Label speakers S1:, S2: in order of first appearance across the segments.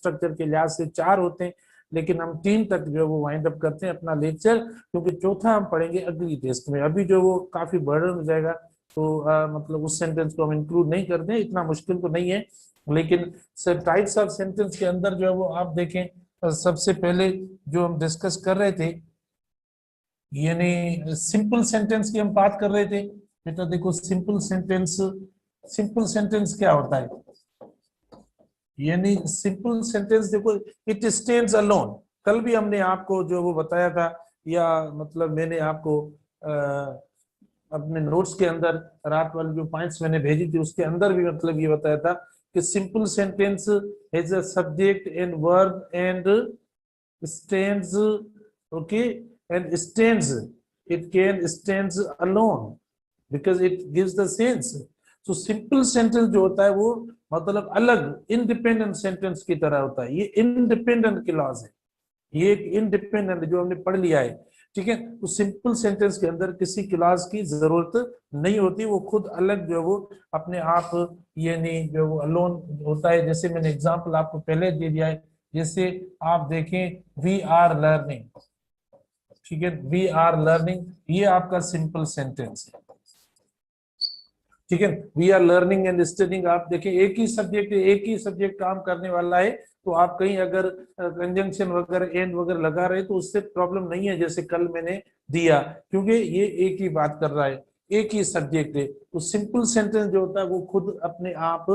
S1: Structure के लिहाज से 4 होते हैं, लेकिन हम 3 तक जो है वो वाइंड अप करते हैं अपना लेक्चर, क्योंकि चौथा हम पढ़ेंगे अगली टेस्ट में। अभी जो वो काफी बर्डन हो जाएगा, तो मतलब उस सेंटेंस को हम इंक्लूड नहीं करते हैं, इतना मुश्किल तो नहीं है। लेकिन सर टाइप्स ऑफ सेंटेंस के अंदर जो है वो आप देखें, सबसे पहले जो हम डिस्कस कर रहे थे, यानी सिंपल सेंटेंस की हम बात कर रहे थे। बेटा देखो सिंपल सेंटेंस, सिंपल सेंटेंस क्या होता है, यानी सिंपल सेंटेंस देखो, इट स्टैंड्स अलोन। कल भी हमने आपको जो वो बताया था, या मतलब मैंने आपको अपने नोट्स के अंदर रात वाली जो पॉइंट्स मैंने भेजी थी उसके अंदर भी मतलब ये बताया था कि simple sentence has a subject and verb and stands, okay, and stands, it can stands alone because it gives the sense. तो सिंपल सेंटेंस जो होता है वो मतलब अलग इंडिपेंडेंट सेंटेंस की तरह होता है, ये इंडिपेंडेंट क्लॉज है, ये एक इंडिपेंडेंट जो हमने पढ़ लिया है, ठीक है। तो सिंपल सेंटेंस के अंदर किसी क्लॉज की जरूरत नहीं होती, वो खुद अलग जो वो अपने आप ये नहीं जो वो अलोन होता है। जैसे मैंने एग्जांपल आपको पहले दे दिया है, जैसे आप देखें वी आर लर्निंग, ठीक है, वी आर लर्निंग, ये आपका सिंपल सेंटेंस है, ठीक है। We are learning and studying, आप देखें एक ही सब्जेक्ट, एक ही सब्जेक्ट काम करने वाला है, तो आप कहीं अगर कंजंक्शन वगैरह एंड वगैरह लगा रहे तो उससे प्रॉब्लम नहीं है, जैसे कल मैंने दिया, क्योंकि ये एक ही बात कर रहा है, एक ही सब्जेक्ट है। तो सिंपल सेंटेंस जो होता है वो खुद अपने आप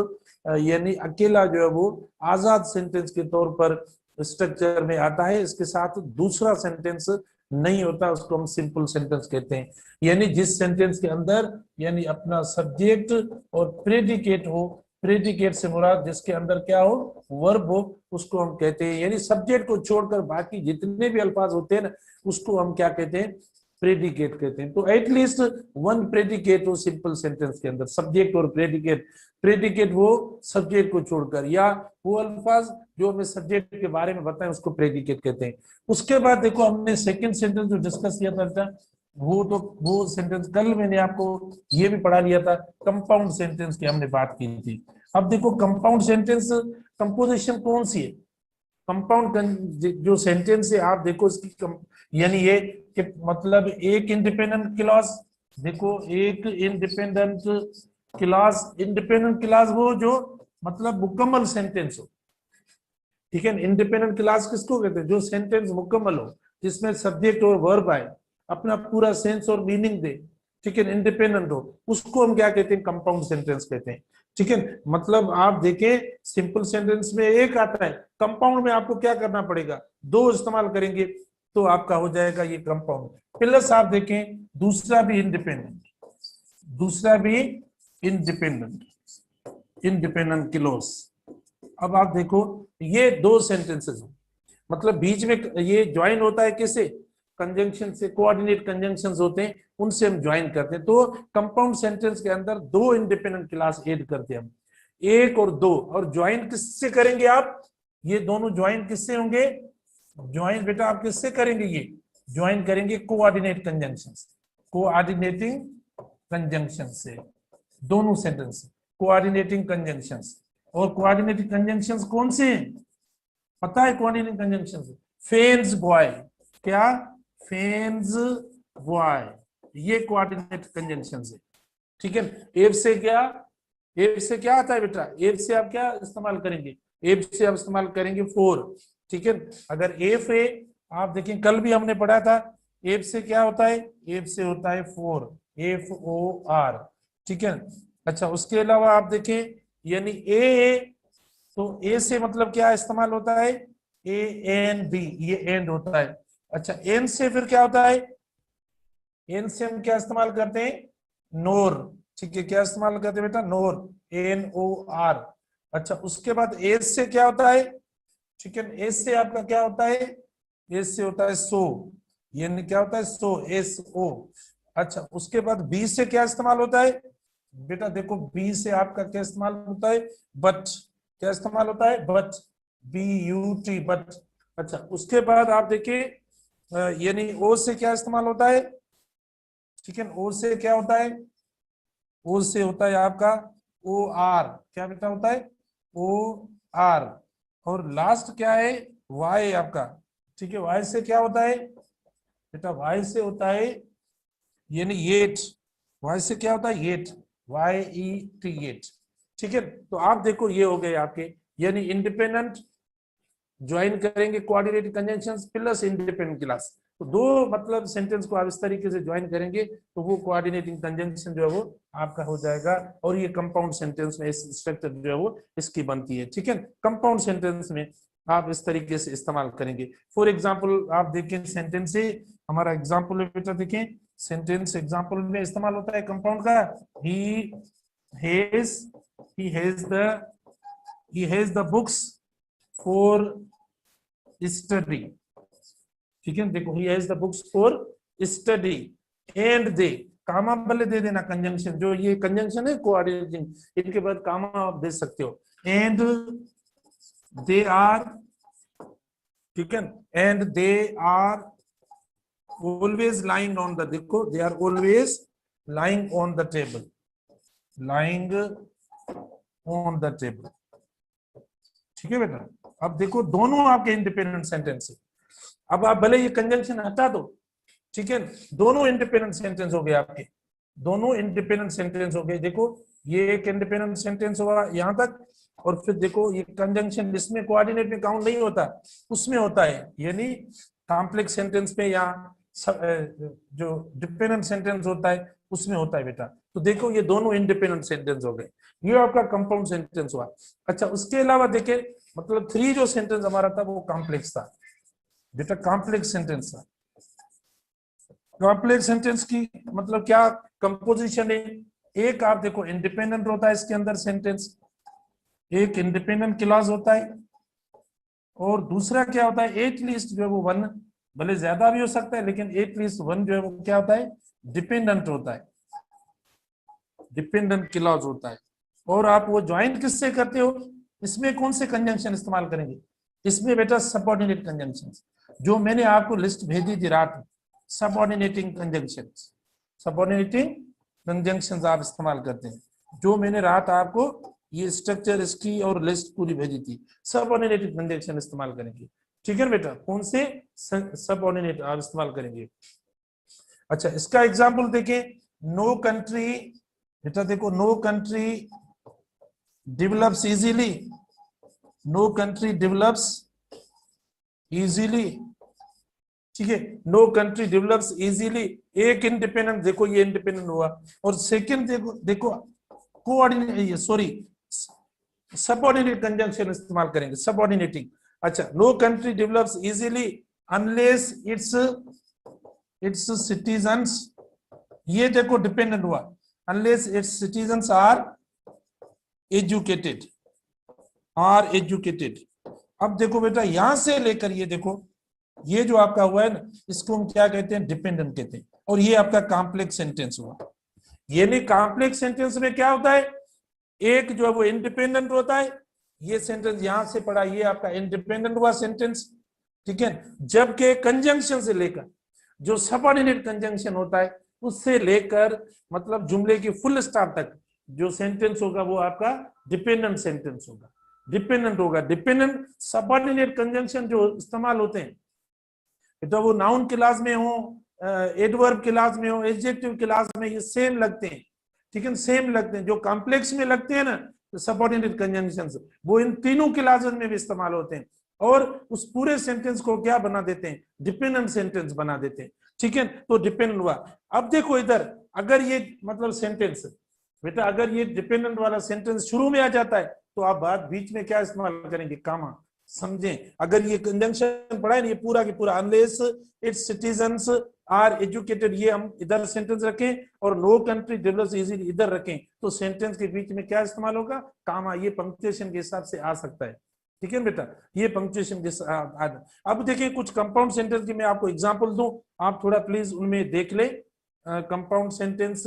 S1: यानी अकेला जो है वो आजाद सेंटेंस के तौर पर स्ट्रक्चर में आता है, इसके साथ दूसरा सेंटेंस नहीं होता, उसको हम सिंपल सेंटेंस कहते हैं। यानी जिस सेंटेंस के अंदर यानी अपना सब्जेक्ट और प्रेडिकेट हो, प्रेडिकेट से मुराद जिसके अंदर क्या हो, वर्ब हो, उसको हम कहते हैं। यानी सब्जेक्ट को छोड़कर बाकी जितने भी अल्फाज होते हैं ना, उसको हम क्या कहते हैं, प्रेडिकेट कहते हैं। तो एटलीस्ट वन प्रेडिकेट हो सिंपल सेंटेंस के अंदर, सब्जेक्ट और प्रेडिकेट, प्रेडिकेट वो सब्जेक्ट को छोड़कर, या वो अल्फाज जो हमें सब्जेक्ट के बारे में बताएं उसको प्रेडिकेट कहते हैं। उसके बाद देखो हमने सेकंड सेंटेंस जो डिस्कस किया था, वो सेंटेंस कल मैंने आपको ये भी पढ़ा लिया था, कंपाउंड सेंटेंस की हमने बात की थी। अब देखो कंपाउंड सेंटेंस कंपोजिशन कौन सी है, कंपाउंड जो सेंटेंस है आप देखो इसकी यानी ये कि मतलब एक इंडिपेंडेंट क्लॉज, देखो एक इंडिपेंडेंट क्लॉज, इंडिपेंडेंट क्लॉज वो जो मतलब मुकम्मल सेंटेंस हो, ठीक है। इंडिपेंडेंट क्लॉज किसको कहते हैं, जो सेंटेंस मुकम्मल हो, जिसमें सब्जेक्ट और वर्ब आए, अपना पूरा सेंस और मीनिंग दे, ठीक है, इंडिपेंडेंट हो, उसको हम क्या कहते हैं, कंपाउंड सेंटेंस कहते हैं, ठीक है। मतलब आप देखें सिंपल सेंटेंस में एक आता है, कंपाउंड में आपको क्या करना पड़ेगा, दो इस्तेमाल करेंगे तो आपका हो जाएगा ये कंपाउंड। प्लस आप देखें दूसरा भी इंडिपेंडेंट, दूसरा भी इंडिपेंडेंट, इंडिपेंडेंट क्लॉज। अब आप देखो ये दो सेंटेंसेस, मतलब बीच में ये ज्वाइन होता है किससे, कंजंक्शन से, कोऑर्डिनेट कंजंक्शंस होते हैं उनसे हम ज्वाइन करते हैं। तो कंपाउंड सेंटेंस के अंदर दो इंडिपेंडेंट क्लास ऐड करते हैं हम, एक और दो, और ज्वाइन किससे करेंगे आप, ये दोनों ज्वाइन किससे होंगे, ज्वाइन बेटा आप किससे करेंगे, ये ज्वाइन करेंगे कोऑर्डिनेट कंजंक्शन, कोऑर्डिनेटिंग कंजंक्शन से, दोनों सेंटेंस कोऑर्डिनेटिंग कंजंक्शंस। और कोऑर्डिनेटिंग कंजंक्शंस कौन से हैं, पता है कोऑर्डिनेटिंग कंजंक्शंस, फेन्स बॉय, क्या, फेन्स बॉय, ये कोऑर्डिनेट कंजंक्शंस है, ठीक है। एफ से क्या, एफ से क्या आता है बेटा, एफ से आप क्या इस्तेमाल करेंगे, एफ से आप इस्तेमाल करेंगे फोर, ठीक है। अगर एफ है, आप देखें कल भी हमने पढ़ा था, एफ से क्या होता है, एफ से होता है फोर, एफ ओ आर, ठीक है। अच्छा उसके अलावा आप देखें यानी ए, तो ए से मतलब क्या इस्तेमाल होता है, ए एन बी, ये एंड होता है। अच्छा एन से फिर क्या होता है, एन से हम क्या इस्तेमाल करते हैं, नोर, ठीक है, क्या इस्तेमाल करते हैं बेटा, नोर, एन ओ आर। अच्छा उसके बाद एस से क्या होता है, ठीक है, एस से आपका क्या होता है, एस से होता है सो, ये क्या होता है, सो, एस ओ। अच्छा उसके बाद बी से क्या इस्तेमाल होता है, बेटा देखो बी से आपका क्या इस्तेमाल होता है, बट, क्या इस्तेमाल होता है, but, B U T, but. अच्छा उसके बाद आप देखिए यानी ओ से क्या इस्तेमाल होता है, ठीक है, ओ से क्या होता है, ओ से होता है आपका ओ आर, क्या बेटा होता है, ओ आर, और लास्ट क्या है, वाई आपका, ठीक है। वाई से क्या होता है बेटा, वाई से होता है यानी येट, वाई से क्या होता है येट, YET येट, ठीक है। तो आप देखो ये हो गए आपके, यानी इंडिपेंडेंट ज्वाइन करेंगे coordinated conjunctions plus independent class, तो दो मतलब सेंटेंस को आप इस तरीके से ज्वाइन करेंगे तो वो कोऑर्डिनेटिंग कंजंक्शन जो है वो आपका हो जाएगा, और ये कंपाउंड सेंटेंस में इस स्ट्रक्चर जो है वो इसकी बनती है, ठीक है। कंपाउंड सेंटेंस में आप इस तरीके से इस्तेमाल करेंगे। फॉर एग्जाम्पल आप देखें सेंटेंस से, हमारा एग्जाम्पल बेटा देखें, सेंटेंस एग्जाम्पल में इस्तेमाल होता है कंपाउंड का, he has he has the he has the books for study, ठीक है। देखो he has the books for study and they, कामा भले दे देना, कंजंक्शन जो ये कंजंक्शन है कोऑर्डिनेटिंग, इनके बाद कामा आप दे सकते हो, एंड दे आर, ठीक है, and they are always lying on the, देखो they are always lying on the table, lying on the table, ठीक है बेटा। अब देखो दोनों आपके इंडिपेंडेंट सेंटेंस है, अब आप भले ये कंजंक्शन हटा दो, ठीक है, दोनों इंडिपेंडेंट सेंटेंस हो गए आपके, दोनों इंडिपेंडेंट सेंटेंस हो गए। देखो ये एक इंडिपेंडेंट सेंटेंस हुआ यहां तक, और फिर देखो ये कंजंक्शन इसमें कोऑर्डिनेट में काउंट नहीं होता, उसमें होता है, यानी कॉम्प्लेक्स सेंटेंस पे या जो डिपेंडेंट सेंटेंस होता है उसमें होता है बेटा। तो देखो ये दोनों इंडिपेंडेंट सेंटेंस हो गए, ये आपका कंपाउंड सेंटेंस हुआ। अच्छा उसके अलावा देखे, मतलब 3 जो सेंटेंस हमारा था वो कॉम्प्लेक्स था बेटा, कॉम्प्लेक्स सेंटेंस था। कॉम्प्लेक्स सेंटेंस की मतलब क्या कंपोजिशन है, एक आप देखो इंडिपेंडेंट होता है इसके अंदर सेंटेंस, एक इंडिपेंडेंट क्लॉज होता है, और दूसरा क्या होता है एट लीस्ट जो है वो वन, भले ज्यादा भी हो सकता है लेकिन एट लीस्ट वन जो है वो क्या होता है डिपेंडेंट होता है, डिपेंडेंट क्लॉज होता है। और आप वो ज्वाइन किससे करते हो, इसमें कौन से कंजंक्शन इस्तेमाल करेंगे, इसमें बेटा सबऑर्डिनेट कंजंक्शन, जो मैंने आपको लिस्ट भेजी थी रात, सबऑर्डिनेटिंग कंजंक्शन, सबऑर्डिनेटिंग कंजंक्शंस आप इस्तेमाल करते हैं, जो मैंने रात आपको ये स्ट्रक्चर इसकी और लिस्ट पूरी भेजी थी, सबऑर्डिनेटेड कंजंक्शन इस्तेमाल करेंगे, ठीक है बेटा। कौन से सबऑर्डिनेट आप इस्तेमाल करेंगे। अच्छा इसका एग्जांपल देखें, नो कंट्री, बेटा देखो no country develops easily, no country develops easily, ठीक है, नो कंट्री डेवलप्स इजीली, एक इंडिपेंडेंट, देखो ये इंडिपेंडेंट हुआ, और सेकंड देखो देखो कोऑर्डिनेट, सॉरी सबऑर्डिनेट कंजंक्शन इस्तेमाल करेंगे, सबऑर्डिनेटिंग। अच्छा no country develops easily unless its citizens, ये देखो डिपेंडेंट हुआ, unless its citizens are educated, are educated. अब देखो बेटा यहां से लेकर ये देखो, ये जो आपका हुआ है ना इसको हम क्या कहते हैं डिपेंडेंट कहते हैं, और ये आपका कॉम्प्लेक्स सेंटेंस हुआ। यानी कॉम्प्लेक्स सेंटेंस में क्या होता है, एक जो है वो इंडिपेंडेंट होता है, ये सेंटेंस यहां से पढ़ा, ये आपका इंडिपेंडेंट हुआ सेंटेंस, ठीक है। जबकि कंजंक्शन से लेकर जो सबऑर्डिनेट कंजंक्शन होता है उससे लेकर मतलब जुमले की फुल स्टॉप तक जो सेंटेंस होगा वो आपका डिपेंडेंट सेंटेंस होगा, डिपेंडेंट होगा। डिपेंडेंट सबऑर्डिनेट कंजंक्शन जो इस्तेमाल होते हैं तो वो नाउन क्लास में हो, एडवर्ब क्लास में हो, एडजेक्टिव क्लास में, ये सेम लगते हैं, ठीक है, सेम लगते हैं। जो कॉम्प्लेक्स में लगते हैं ना सबऑर्डिनेट कंजंक्शंस, वो इन तीनों क्लासेस में भी इस्तेमाल होते हैं, और उस पूरे सेंटेंस को क्या बना देते हैं डिपेंडेंट सेंटेंस बना देते हैं, ठीक है। तो डिपेंडेंट हुआ। अब देखो इधर अगर ये मतलब सेंटेंस बेटा, अगर ये डिपेंडेंट वाला सेंटेंस शुरू में आ जाता है तो आप बात बीच में क्या इस्तेमाल करेंगे, कामा, समझें। अगर ये कंजंक्शन पढ़ा है ना ये पूरा की पूरा, unless its citizens are educated, ये हम इधर सेंटेंस रखें, और नो कंट्री डेवलप्स इजीली इधर रखें, तो सेंटेंस के बीच में क्या इस्तेमाल होगा, कामा। ये पंक्चुएशन के हिसाब से आ सकता है, ठीक है बेटा, ये पंक्चुएशन के साथ। अब देखिए कुछ कंपाउंड सेंटेंस की मैं आपको एग्जांपल दूं, आप थोड़ा प्लीज उनमें देख ले। कंपाउंड सेंटेंस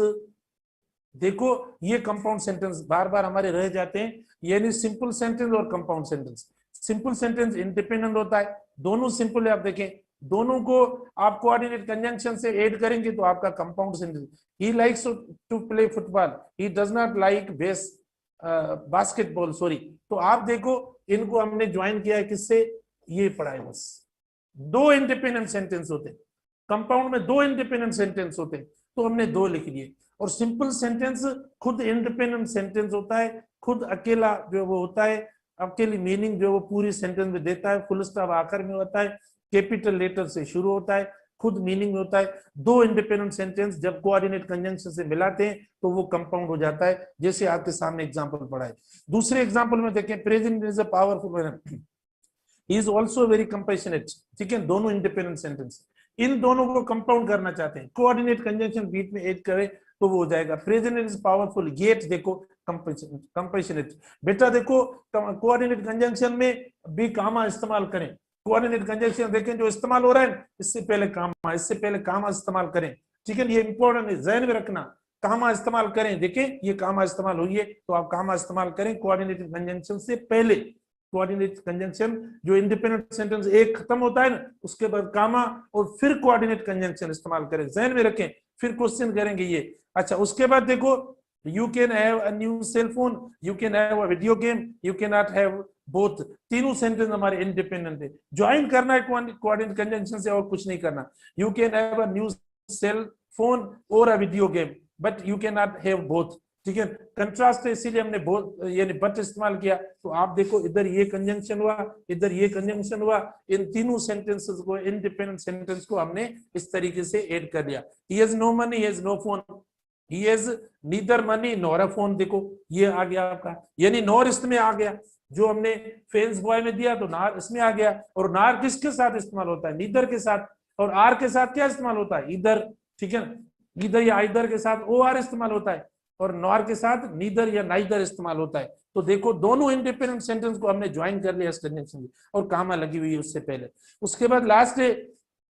S1: देखो, ये कंपाउंड सेंटेंस बार बार हमारे रह जाते हैं, यानी सिंपल सेंटेंस और compound sentence. Simple sentence independent होता है, दोनों सिंपल है, आप देखें दोनों को आप कोऑर्डिनेट कंजंक्शन से ऐड करेंगे तो आपका compound sentence. He likes to play football, he does not like base basketball, sorry. तो आप देखो इनको हमने ज्वाइन किया है किससे, ये पढ़ा है बस। दो इंडिपेंडेंट सेंटेंस होते हैं, कंपाउंड में दो इंडिपेंडेंट सेंटेंस होते हैं, तो हमने दो लिख दिए। और सिंपल सेंटेंस खुद इंडिपेंडेंट सेंटेंस होता है, खुद अकेला जो वो होता है, अकेली मीनिंग जो वो पूरी सेंटेंस में देता है, फुल स्टॉप आखिर में होता है, कैपिटल लेटर से शुरू होता है, खुद मीनिंग में होता है। दो इंडिपेंडेंट सेंटेंस जब कोऑर्डिनेट कंजंक्शन से मिलाते हैं तो वो कंपाउंड हो जाता है, जैसे आपके सामने एग्जांपल पढ़ा है। दूसरे एग्जांपल में देखें, present is a powerful, he is also very compassionate, ठीक है, दोनों इंडिपेंडेंट सेंटेंस। इन दोनों को कंपाउंड करना चाहते हैं, कोऑर्डिनेट कंजंक्शन बीच में ऐड करें तो वो हो जाएगा प्रेजेंट इज पावरफुल, येट देखो कंपैशनेट। बेटा देखो कोऑर्डिनेट कंजंक्शन में भी कामा इस्तेमाल करें, कोऑर्डिनेट कंजंक्शन देखें जो इस्तेमाल हो रहा है इससे पहले कामा, इससे पहले कामा इस्तेमाल करें, ठीक है, ये इंपॉर्टेंट है, ध्यान में रखना। कामा इस्तेमाल करें, देखें ये कामा इस्तेमाल हुई है तो आप कामा इस्तेमाल करें कोऑर्डिनेटेड कंजंक्शन से पहले। कोऑर्डिनेट कंजंक्शन जो इंडिपेंडेंट सेंटेंस एक खत्म होता है ना, उसके बाद कामा और फिर कोऑर्डिनेट कंजंक्शन इस्तेमाल करें, ध्यान में रखें, फिर क्वेश्चन करेंगे ये। अच्छा, उसके बाद देखो, you can have a new cell phone, you can have a video game, you can not have both. तीनों सेंटेंस हमारे इंडिपेंडेंट है, ज्वाइन करना है कोऑर्डिनेट कंजंक्शन से और कुछ नहीं करना। You can have a new cell phone और a video game, but you can not have both, ठीक है। कंट्रास्ट है इसीलिए हमने बोथ यानी बट इस्तेमाल किया। तो आप देखो इधर ये कंजंक्शन हुआ, इधर ये कंजंक्शन हुआ, इन तीनों सेंटेंसेस को, इंडिपेंडेंट सेंटेंस को हमने इस तरीके से ऐड कर दिया। He has no money, he has no phone, he has neither money nor a phone, देखो ये आ गया आपका, यानी नॉर इसमें आ गया, जो हमने फेंस बॉय में दिया तो नार इसमें आ गया। और नार किसके साथ इस्तेमाल होता है, नीदर के साथ। और आर के साथ क्या इस्तेमाल होता है, इधर, ठीक है ना, इधर या इधर के साथ ओ आर इस्तेमाल होता है, और नॉर के साथ नीदर या नाइदर इस्तेमाल होता है। तो देखो दोनों इंडिपेंडेंट सेंटेंस को हमने ज्वाइन कर लिया इस कंजंक्शन और कामा लगी हुई है उससे पहले। उसके बाद लास्ट है,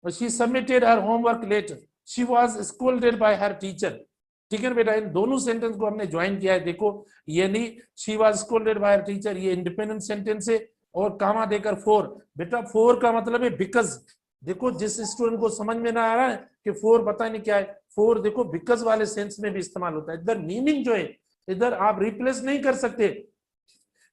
S1: she submitted her homework late, she was scolded by her teacher, ठीक है ना बेटा, इन दोनों सेंटेंस को हमने ज्वाइन किया है। देखो ये नहीं, she was scolded by her teacher, ये इंडिपेंडेंट सेंटेंस है, और कामा देकर फोर, बेटा फोर का मतलब है बिकॉज। देखो जिस स्टूडेंट को समझ में ना आ रहा है कि फोर पता नहीं क्या है, फोर देखो बिकॉज वाले सेंस में भी इस्तेमाल होता है। इधर मीनिंग जो है इधर आप रिप्लेस नहीं कर सकते,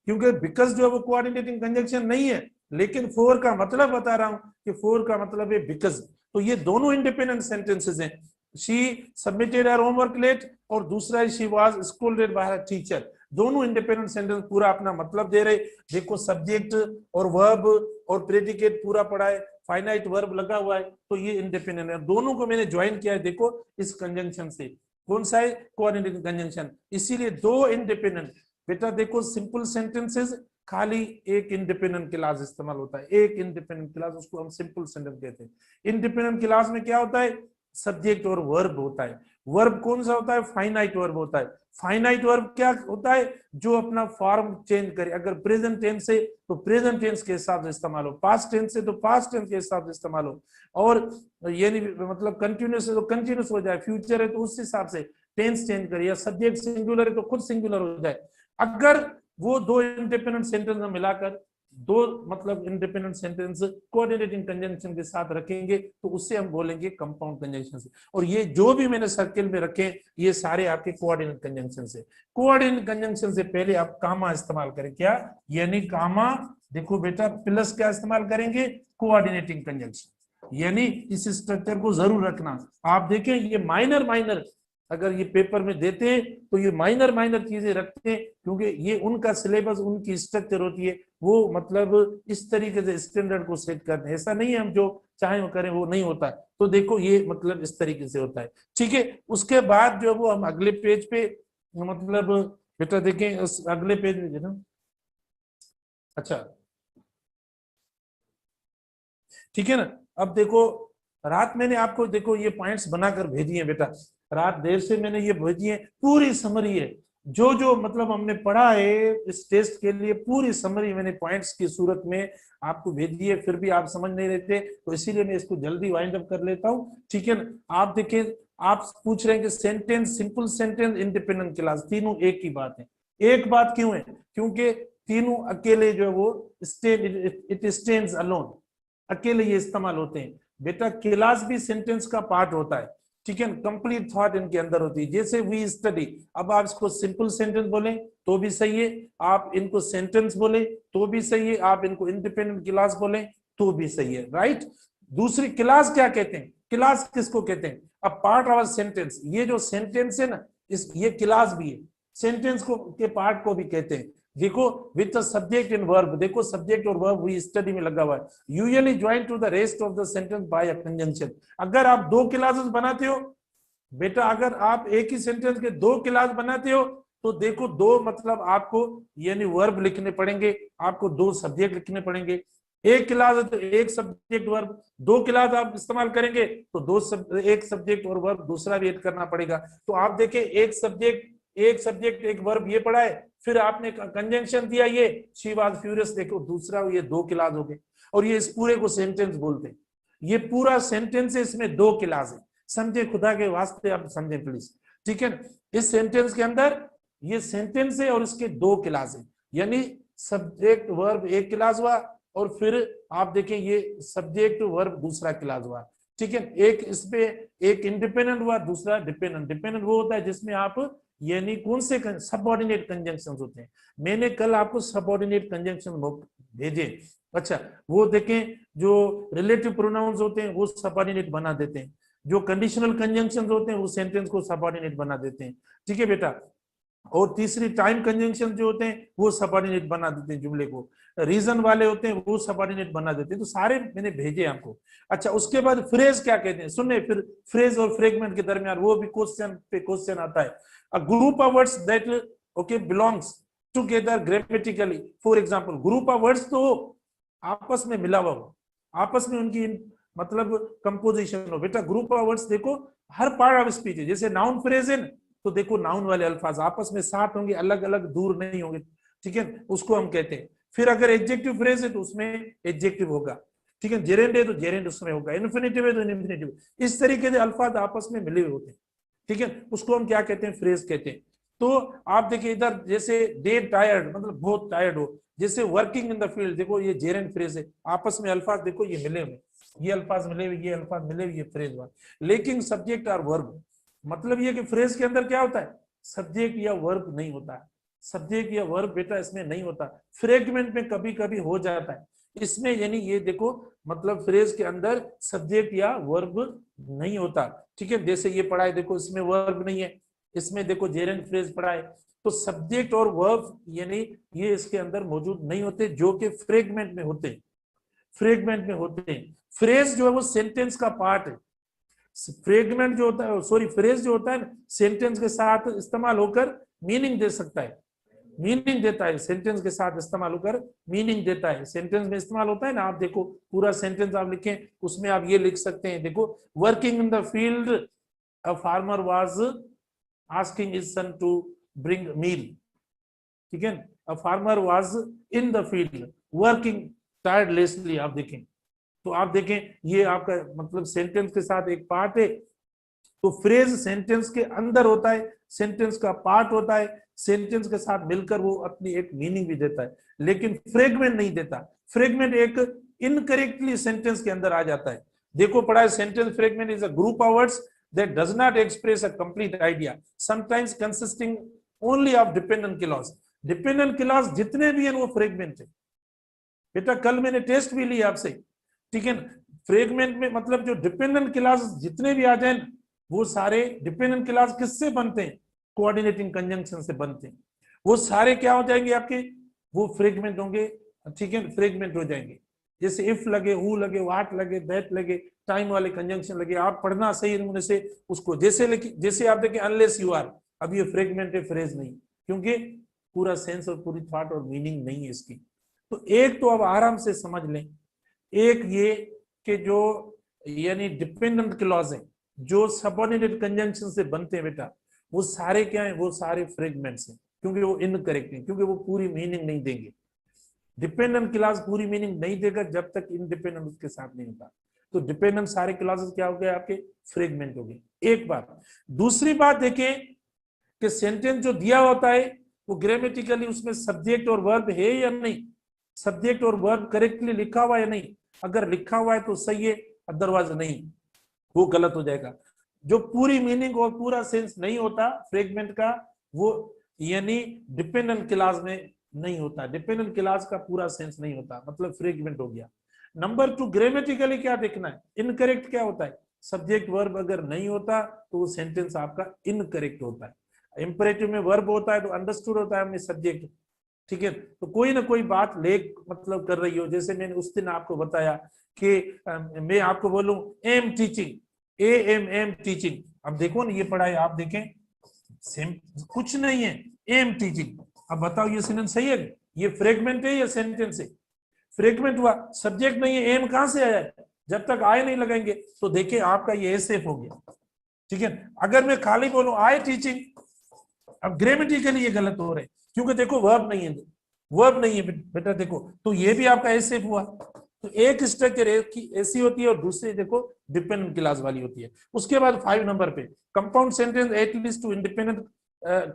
S1: क्योंकि बिकॉज जो है वो कोऑर्डिनेटिंग कंजंक्शन नहीं है, लेकिन फोर का मतलब बता रहा हूं कि फोर का मतलब है बिकॉज। तो ये दोनों इंडिपेंडेंट सेंटेंसेस हैं, she submitted her homework late और दूसरा she was scolded by her teacher, दोनों इंडिपेंडेंट सेंटेंस पूरा अपना मतलब दे रहे। देखो सब्जेक्ट और वर्ब और प्रेडिकेट पूरा पढ़ा है, फाइनाइट वर्ब लगा हुआ है, तो ये इंडिपेंडेंट है। दोनों को मैंने ज्वाइन किया है देखो इस कंजंक्शन से, कौन सा है, कोऑर्डिनेटिंग कंजंक्शन, इसीलिए दो इंडिपेंडेंट। बेटा देखो सिंपल सेंटेंसेस खाली एक इंडिपेंडेंट क्लास इस्तेमाल होता है, एक इंडिपेंडेंट क्लास, उसको हम सिंपल सेंटेंस कहते हैं। इंडिपेंडेंट क्लास में क्या होता है, सब्जेक्ट और वर्ब होता है। वर्ब कौन सा होता है, फाइनाइट वर्ब होता है। फाइनाइट वर्ब क्या होता है, जो अपना फॉर्म चेंज करे, अगर प्रेजेंट टेंस से तो प्रेजेंट टेंस के हिसाब से इस्तेमाल हो, पास्ट टेंस से तो पास्ट टेंस के हिसाब से इस्तेमाल हो, और यानी मतलब कंटिन्यूस है तो कंटिन्यूस हो जाए, फ्यूचर है तो उस हिसाब से टेंस चेंज करे, या सब्जेक्ट सिंगुलर है तो खुद सिंगुलर हो जाए। अगर वो दो इंडिपेंडेंट सेंटेंस में मिलाकर दो मतलब इंडिपेंडेंट सेंटेंस कोऑर्डिनेटिंग कंजंक्शन के साथ रखेंगे तो उससे हम बोलेंगे कंपाउंड कंजंक्शन से। और ये जो भी मैंने सर्किल में रखे ये सारे आपके कोऑर्डिनेट कंजंक्शन से। कोऑर्डिनेट कंजंक्शन से पहले आप कामा इस्तेमाल करें, क्या, यानी कामा, देखो बेटा प्लस क्या इस्तेमाल करेंगे, कोऑर्डिनेटिंग कंजंक्शन, यानी इस स्ट्रक्चर को जरूर रखना। आप देखें ये माइनर माइनर अगर ये पेपर में देते हैं तो ये माइनर माइनर चीजें रखते हैं, क्योंकि ये उनका सिलेबस, उनकी स्ट्रक्चर होती है, वो मतलब इस तरीके से स्टैंडर्ड को सेट करते हैं। ऐसा नहीं है हम जो चाहे वो करें वो नहीं होता। तो देखो ये मतलब इस तरीके से होता है, ठीक है। उसके बाद जो वो हम अगले पेज पे मतलब बेटा देखें उस अगले पेज में ना, अच्छा ठीक है ना। अब देखो रात मैंने आपको देखो ये पॉइंट्स बनाकर भेजी है बेटा, रात देर से मैंने ये भेजी है, पूरी समरी है, जो जो मतलब हमने पढ़ा है इस टेस्ट के लिए पूरी समरी मैंने पॉइंट्स की सूरत में आपको भेजी है, फिर भी आप समझ नहीं रहते तो इसीलिए मैं इसको जल्दी वाइंड अप कर लेता हूँ, ठीक है ना। आप देखिए, आप पूछ रहे हैं कि sentence, simple sentence, independent class, तीनों एक ही बात है। एक बात क्यों है, क्योंकि तीनों अकेले जो है वो इट स्टैंड्स अलोन, अकेले ये इस्तेमाल होते हैं। बेटा क्लास भी सेंटेंस का पार्ट होता है, ठीक है, कंप्लीट थॉट इनके अंदर होती है। जैसे वी स्टडी, अब आप इसको सिंपल सेंटेंस बोले तो भी सही है, आप इनको सेंटेंस बोले तो भी सही है, आप इनको इंडिपेंडेंट क्लास बोले तो भी सही है, राइट। दूसरी क्लास क्या कहते हैं, क्लास किसको कहते हैं, अब पार्ट ऑफ सेंटेंस, ये जो सेंटेंस है ना, इस ये क्लास भी है, सेंटेंस को के पार्ट को भी कहते हैं। देखो with the subject and verb, देखो सब्जेक्ट और वर्ब वी स्टडी में लगा हुआ है, usually join to the rest of the sentence by a conjunction. अगर आप दो क्लासेस बनाते हो बेटा, अगर आप एक ही सेंटेंस के दो क्लास बनाते हो तो देखो दो मतलब आपको यानी वर्ब लिखने पड़ेंगे, आपको दो सब्जेक्ट लिखने पड़ेंगे। एक क्लास है तो एक सब्जेक्ट वर्ब, दो क्लास आप इस्तेमाल करेंगे तो एक सब्जेक्ट और वर्ब दूसरा भी ऐड करना पड़ेगा। तो आप देखें एक सब्जेक्ट एक वर्ब ये पढ़ा है, फिर आपने कंजंक्शन दिया ये शी वाज फ्यूरियस, देखो दूसरा ये दो क्लास हो गए, और ये इस पूरे को सेंटेंस बोलते हैं। ये पूरा सेंटेंस है, इसमें दो क्लास है, समझे, खुदा के वास्ते आप समझे प्लीज, ठीक है। इस सेंटेंस के अंदर ये सेंटेंस है और इसके दो क्लास है, यानी सब्जेक्ट वर्ब एक क्लास हुआ और फिर आप देखें ये सब्जेक्ट वर्ब दूसरा क्लास हुआ, ठीक है। एक इसमें एक इंडिपेंडेंट हुआ, दूसरा डिपेंडेंट। डिपेंडेंट वो होता है जिसमें आप यानी कौन से सबऑर्डिनेट कंजंक्शंस होते हैं, मैंने कल आपको सबऑर्डिनेट कंजंक्शन भेजे, अच्छा वो देखें, जो रिलेटिव प्रोनाउंस होते हैं वो सबऑर्डिनेट बना देते हैं, जो कंडीशनल कंजंक्शंस होते हैं वो सेंटेंस को सबऑर्डिनेट बना देते हैं, ठीक है बेटा। और तीसरी टाइम कंजंक्शन जो होते हैं वो सबऑर्डिनेट बना देते हैं जुमले को, रीजन वाले होते हैं वो सबऑर्डिनेट बना देते हैं, तो सारे मैंने भेजे आपको। अच्छा उसके बाद फ्रेज क्या कहते हैं, सुनने, फिर फ्रेज और फ्रेगमेंट के दरमियान वो भी क्वेश्चन पे क्वेश्चन आता है। A group of words that okay belongs together grammatically, for example group of words तो आपस में मिला हुआ हो, आपस में उनकी मतलब कंपोजिशन हो बेटा। ग्रुप ऑफ वर्ड्स देखो हर पार्ट ऑफ स्पीच है, जैसे नाउन फ्रेज है तो देखो नाउन वाले अल्फाज आपस में साथ होंगे, अलग अलग दूर नहीं होंगे, ठीक है, उसको हम कहते हैं। फिर अगर एडजेक्टिव फ्रेज है तो उसमें एडजेक्टिव होगा, ठीक है, जेरेंड है तो जेरेंड उसमें होगा, इन्फिनिटिव है तो इन्फिनिटिव, इस तरीके से अल्फाज आपस में मिले हुए होते हैं, ठीक है, उसको हम क्या कहते हैं, फ्रेज कहते हैं। तो आप देखिए इधर जैसे डे टायर्ड मतलब बहुत टायर्ड हो, जैसे वर्किंग इन द फील्ड, देखो ये जेरेंड फ्रेज है, आपस में अल्फाज देखो ये मिले हुए, ये अल्फाज मिले हुए, ये अल्फाज मिले हुए, ये फ्रेज हुआ। लेकिन सब्जेक्ट और वर्ब, मतलब ये कि फ्रेज के अंदर क्या होता है, सब्जेक्ट या वर्ब नहीं होता है, सब्जेक्ट या वर्ब बेटा इसमें नहीं होता, फ्रेगमेंट में कभी कभी हो जाता है इसमें, यानी ये देखो मतलब फ्रेज के अंदर सब्जेक्ट या वर्ब नहीं होता, ठीक है। जैसे ये पढ़ा है देखो इसमें वर्ब नहीं है, इसमें देखो जेरेंड फ्रेज पढ़ा है, तो सब्जेक्ट और वर्ब यानी ये इसके अंदर मौजूद नहीं होते, जो कि फ्रेगमेंट में होते हैं, फ्रेगमेंट में होते हैं। फ्रेज जो है वो सेंटेंस का पार्ट है, फ्रेगमेंट जो होता है सॉरी फ्रेज जो होता है सेंटेंस के साथ इस्तेमाल होकर मीनिंग दे सकता है, मीनिंग देता है, सेंटेंस के साथ इस्तेमाल होकर मीनिंग देता है, सेंटेंस में इस्तेमाल होता है ना। आप देखो पूरा सेंटेंस आप लिखें उसमें आप ये लिख सकते हैं, देखो working in the field a farmer was asking his son to bring meal, ठीक है, a farmer was in the field working tirelessly, आप देखें तो आप देखें ये आपका मतलब सेंटेंस के साथ एक पार्ट है, तो फ्रेज सेंटेंस के अंदर होता है, सेंटेंस का पार्ट होता है, सेंटेंस के साथ मिलकर वो अपनी एक मीनिंग भी देता है, लेकिन फ्रेगमेंट नहीं देता, फ्रेगमेंट एक इनकरेक्टली सेंटेंस के अंदर आ जाता है। देखो पढ़ा है sentence fragment is a group of words that does not express a complete idea, sometimes consisting only of dependent clause, dependent clause जितने भी हैं वो फ्रेगमेंट है बेटा, कल मैंने टेस्ट भी लिया आपसे, ठीक है। फ्रेगमेंट में मतलब जो डिपेंडेंट क्लास जितने भी आ जाए वो सारे डिपेंडेंट क्लास किससे बनते हैं, कोऑर्डिनेटिंग कंजंक्शन से बनते हैं, वो सारे क्या हो जाएंगे आपके, वो फ्रेगमेंट होंगे, ठीक है, फ्रेगमेंट हो जाएंगे। जैसे इफ लगे, हु लगे, वाट लगे, दैट लगे, टाइम वाले कंजंक्शन लगे, आप पढ़ना सही नमूने से उसको, जैसे आप देखें अनलेस यू आर, अब ये फ्रेगमेंट है, फ्रेज नहीं, क्योंकि पूरा सेंस और पूरी थॉट और मीनिंग नहीं है इसकी। तो एक तो अब आराम से समझ लें, एक ये कि जो यानी डिपेंडेंट क्लॉज है जो सबऑर्डिनेट कंजंक्शन से बनते हैं बेटा, वो सारे क्या है, वो सारे फ्रेगमेंट्स हैं, क्योंकि वो इनकरेक्ट है, क्योंकि वो पूरी मीनिंग नहीं देंगे। डिपेंडेंट क्लास पूरी मीनिंग नहीं देगा जब तक इंडिपेंडेंट उसके साथ नहीं होता। तो डिपेंडेंट सारे क्लासेस क्या हो गए आपके, फ्रेगमेंट हो गए, एक बात। दूसरी बात देखें कि सेंटेंस जो दिया होता है वो ग्रामेटिकली उसमें सब्जेक्ट और वर्ब है या नहीं, सब्जेक्ट और वर्ब करेक्टली लिखा हुआ है या नहीं, अगर लिखा हुआ है तो सही है, अदरवाइज नहीं, वो गलत हो जाएगा। जो पूरी मीनिंग और पूरा सेंस नहीं होता फ्रेगमेंट का, वो यानी डिपेंडेंट क्लास में नहीं होता, डिपेंडेंट क्लास का पूरा सेंस नहीं होता, मतलब फ्रेगमेंट हो गया। नंबर 2, ग्रामेटिकली क्या देखना है, इनकरेक्ट क्या होता है, सब्जेक्ट वर्ब अगर नहीं होता तो वो सेंटेंस आपका इनकरेक्ट होता है। इंपरेटिव में वर्ब होता है तो अंडरस्टूड होता है हमने सब्जेक्ट, ठीक है। तो कोई ना कोई बात लेक मतलब कर रही हो, जैसे मैंने उस दिन आपको बताया कि मैं आपको बोलूं एम टीचिंग, एम टीचिंग, अब देखो ना ये पढ़ाई आप देखें सेम कुछ नहीं है, एम टीचिंग। अब बताओ ये सेंटेंस सही है, ये फ्रेगमेंट है या सेंटेंस है, फ्रेगमेंट हुआ, सब्जेक्ट नहीं है, एम कहां से आया है, जब तक आए नहीं लगाएंगे तो देखिए आपका ये एसेफ हो गया, ठीक है। अगर मैं खाली बोलूं आई टीचिंग, अब ग्रामेटिकली ये गलत हो रहे क्योंकि देखो वर्ब नहीं है, वर्ब नहीं है बेटा, देखो तो ये भी आपका एसेफ हुआ। तो एक स्ट्रक्चर ऐसी होती है और दूसरी देखो डिपेंडेंट क्लास वाली होती है। उसके बाद 5 नंबर पे compound sentence at least two independent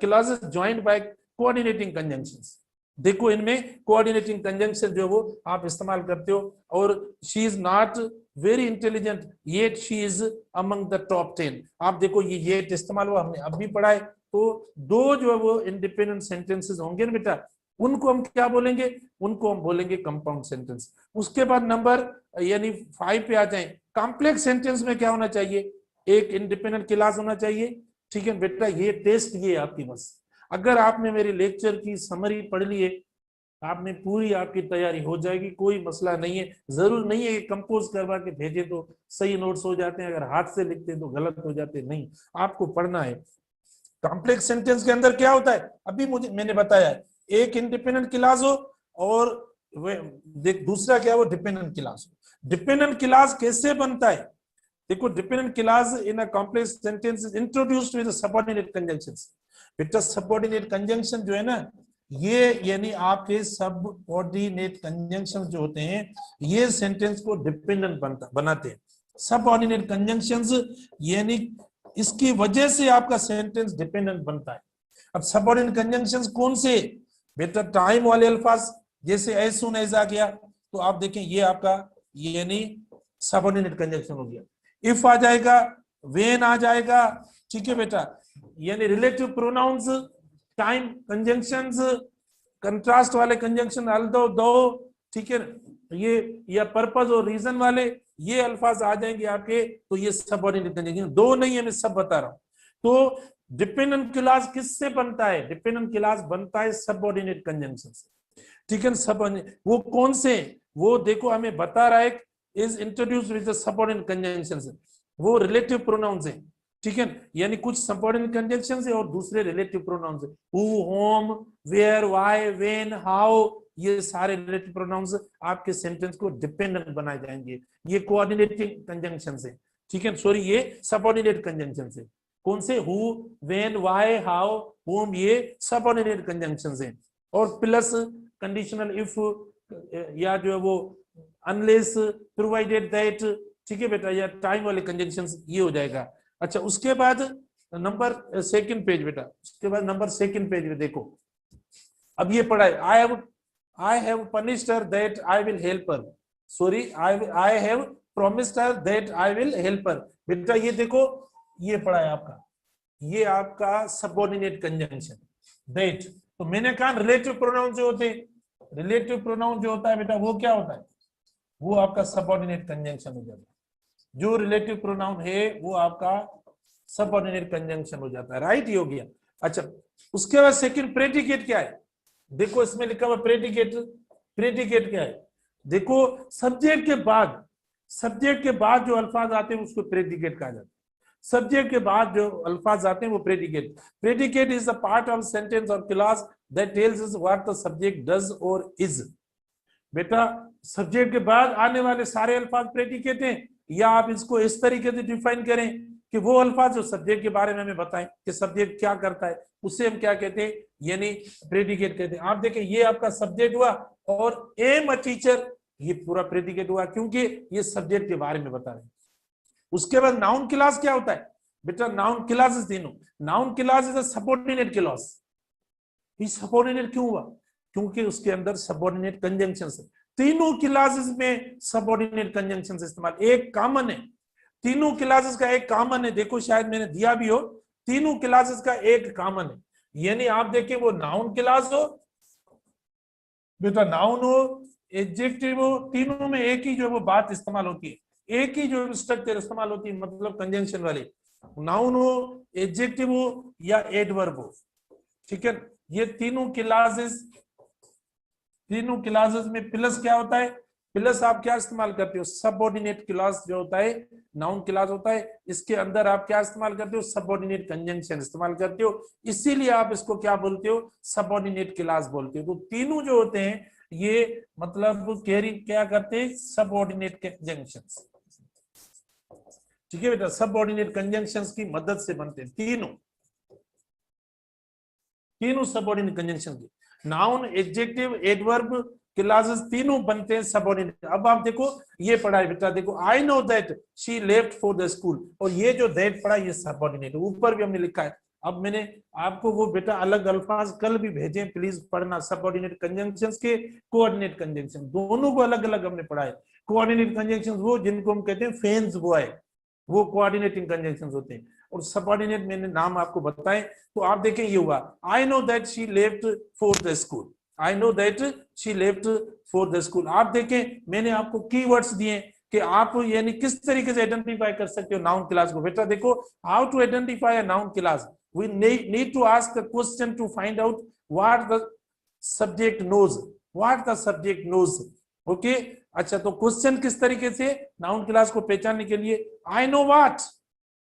S1: clauses joined by coordinating conjunctions. देखो इनमें कोऑर्डिनेटिंग कंजंक्शन जो वो आप इस्तेमाल करते हो, और she is not very intelligent yet she is among the top 10। आप देखो ये येट इस्तेमाल हुआ, हमने अब भी पढ़ा है। तो दो जो है वो इंडिपेंडेंट सेंटेंसेस होंगे ना बेटा, उनको हम क्या बोलेंगे, उनको हम बोलेंगे कंपाउंड सेंटेंस। उसके बाद नंबर यानी 5 पे आ जाए, कॉम्प्लेक्स सेंटेंस में क्या होना चाहिए, एक इंडिपेंडेंट क्लास होना चाहिए, ठीक है बेटा। ये टेस्ट ये आपकी बस, अगर आपने मेरे लेक्चर की समरी पढ़ ली है, आपने पूरी आपकी तैयारी हो जाएगी, कोई मसला नहीं है। जरूर नहीं है कि कंपोज करवा के भेजे तो सही नोट्स हो जाते हैं, अगर हाथ से लिखते हैं तो गलत हो जाते हैं, नहीं, आपको पढ़ना है। कॉम्प्लेक्स सेंटेंस के अंदर क्या होता है, अभी मैंने बताया है, एक इंडिपेंडेंट क्लास हो और देख दूसरा क्या वो डिपेंडेंट क्लास हो। डिपेंडेंट क्लास कैसे बनता है, देखो dependent class in a complex sentence is introduced with subordinate conjunctions. बेटा सबऑर्डिनेट कंजंक्शन जो है ना, ये यानी आपके सबऑर्डिनेट कंजंक्शन जो होते हैं ये सेंटेंस को डिपेंडेंट बनाते हैं। सबऑर्डिनेट कंजंक्शंस यानी इसकी वजह से आपका सेंटेंस डिपेंडेंट बनता है। अब सबऑर्डिनेट कंजंक्शंस कौन से, बेटा टाइम वाले अल्फाज, जैसे एज सून एज आ गया तो आप देखें ये आपका यानी सबऑर्डिनेट कंजंक्शन हो गया। इफ आ जाएगा, व्हेन आ जाएगा, ठीक है बेटा, यानी relative pronouns, time conjunctions, contrast वाले कंजंक्शन अल्दो दो, ठीक है, ये या पर्पस और रीजन वाले ये अल्फाज आ जाएंगे आपके, तो ये सबऑर्डिनेट कंजंक्शन। दो नहीं है, मैं सब बता रहा हूं। तो डिपेंडेंट क्लास किससे बनता है, डिपेंडेंट क्लास बनता है सबऑर्डिनेट कंजंक्शन से, ठीक है। सब वो कौन से, वो देखो हमें बता रहा है is introduced with the subordinate conjunctions, वो रिलेटिव प्रोनाउंस है, ठीक है। यानी कुछ सबऑर्डिनेट कंजंक्शंस है और दूसरे रिलेटिव प्रोनाउंस है, who, whom, where, why, when, how, ये सारे रिलेटिव प्रोनाउंस आपके सेंटेंस को डिपेंडेंट बनाए जाएंगे। ये कोऑर्डिनेटिंग कंजंक्शंस है, ठीक है, सॉरी ये सबऑर्डिनेट कंजंक्शंस है। कौन से, who, when, why, how, home, ये सबऑर्डिनेट कंजंक्शंस है। और प्लस कंडीशनल इफ या जो है वो अनलेस, प्रोवाइडेड दैट, ठीक है बेटा, या टाइम वाले कंजंक्शंस ये हो जाएगा। अच्छा उसके बाद नंबर सेकंड पेज बेटा, उसके बाद नंबर सेकंड पेज में देखो, अब ये पढ़ा है I have punished her that I will help her, sorry I have promised her that I will help her. बेटा ये देखो ये पढ़ा है आपका, ये आपका सबऑर्डिनेट कंजंक्शन दैट। तो मैंने कहा रिलेटिव प्रोनाउन जो होते हैं, रिलेटिव प्रोनाउन जो होता है बेटा वो क्या होता है, वो आपका सबऑर्डिनेट कंजंक्शन हो जाता है। जो रिलेटिव प्रोनाउन है वो आपका सबऑर्डिनेट कंजंक्शन हो जाता है, राइट, ये हो गया। अच्छा उसके बाद सेकंड प्रेडिकेट क्या है, देखो इसमें लिखा हुआ प्रेडिकेट, प्रेडिकेट क्या है, देखो सब्जेक्ट के बाद जो अल्फाज आते हैं उसको प्रेडिकेट कहा जाता है। सब्जेक्ट के बाद जो अल्फाज आते हैं वो predicate. Predicate is the part of sentence or clause that tells us what the subject does or is. बेटा सब्जेक्ट के बाद आने वाले सारे अल्फाज प्रेडिकेट हैं, या आप इसको इस तरीके से डिफाइन करें कि वो अल्फाज जो सब्जेक्ट के बारे में हमें बताएं कि सब्जेक्ट क्या करता है, उससे हम क्या कहते हैं, यानी प्रेडिकेट कहते हैं। आप देखें ये आपका सब्जेक्ट हुआ और एम अ टीचर, ये पूरा प्रेडिकेट हुआ क्योंकि ये सब्जेक्ट के बारे में बता रहे हैं। उसके बाद नाउन क्लास क्या होता है बेटा, नाउन क्लासेस तीनों, noun class is a subordinate clause. ये सबऑर्डिनेट क्यों हुआ, क्योंकि उसके अंदर सबऑर्डिनेट कंजंक्शंस है। तीनों क्लासेस में सबऑर्डिनेट कंजंक्शंस इस्तेमाल, एक कॉमन है तीनों क्लासेस का एक कॉमन है, देखो शायद मैंने दिया भी हो, तीनों क्लासेस का एक कॉमन है, यानी आप देखें वो नाउन क्लास हो बेटा, नाउन हो, एडजेक्टिव हो, तीनों में एक ही जो वो बात इस्तेमाल होती है, एक ही जो स्ट्रक्चर इस्तेमाल होती है, मतलब कंजंक्शन वाली, नाउन हो, एडजेक्टिव हो या एडवर्ब हो, ठीक है। ये तीनों क्लासेस में प्लस क्या होता है, प्लस आप क्या इस्तेमाल करते हो, सबऑर्डिनेट क्लास जो होता है नाउन क्लास होता है, इसके अंदर आप क्या इस्तेमाल करते हो, सबऑर्डिनेट कंजंक्शन इस्तेमाल करते हो, इसीलिए आप इसको क्या बोलते हो, सबऑर्डिनेट क्लास बोलते हो। तो तीनों जो होते हैं ये मतलब कैरी क्या करते हैं, सबऑर्डिनेट कंजंक्शंस, ठीक है बेटा, सबऑर्डिनेट कंजंक्शंस की मदद से बनते हैं तीनों सबऑर्डिनेट कंजंक्शन की, नाउन एडजेक्टिव एडवर्ब क्लासेस तीनों बनते हैं सबऑर्डिनेट। अब आप देखो ये पढ़ा है बेटा, देखो I know that she left for the school, और ये जो दैट पढ़ा ये सबऑर्डिनेट, ऊपर भी हमने लिखा है। अब मैंने आपको वो बेटा अलग अल्फाज कल भी भेजे, प्लीज पढ़ना, सबऑर्डिनेट कंजंक्शंस के कोऑर्डिनेट कंजंक्शन दोनों को अलग अलग हमने पढ़ा है। कोऑर्डिनेट कंजंक्शंस वो जिनको हम कहते हैं फेन्स बॉय, वो कोऑर्डिनेटिंग कंजंक्शंस होते हैं, और सबऑर्डिनेट मैंने नाम आपको बताए। तो आप देखें ये हुआ, I know that she left for the school, I know that she left for the school. आप देखें मैंने आपको कीवर्ड्स दिए कि आप यानी किस तरीके से आइडेंटिफाई कर सकते हो नाउन क्लास को। बेटा देखो, how to identify a noun clause, we need to ask a question to find out what the subject knows, what the subject knows, okay. अच्छा, तो क्वेश्चन किस तरीके से नाउन क्लास को पहचानने के लिए, I know what,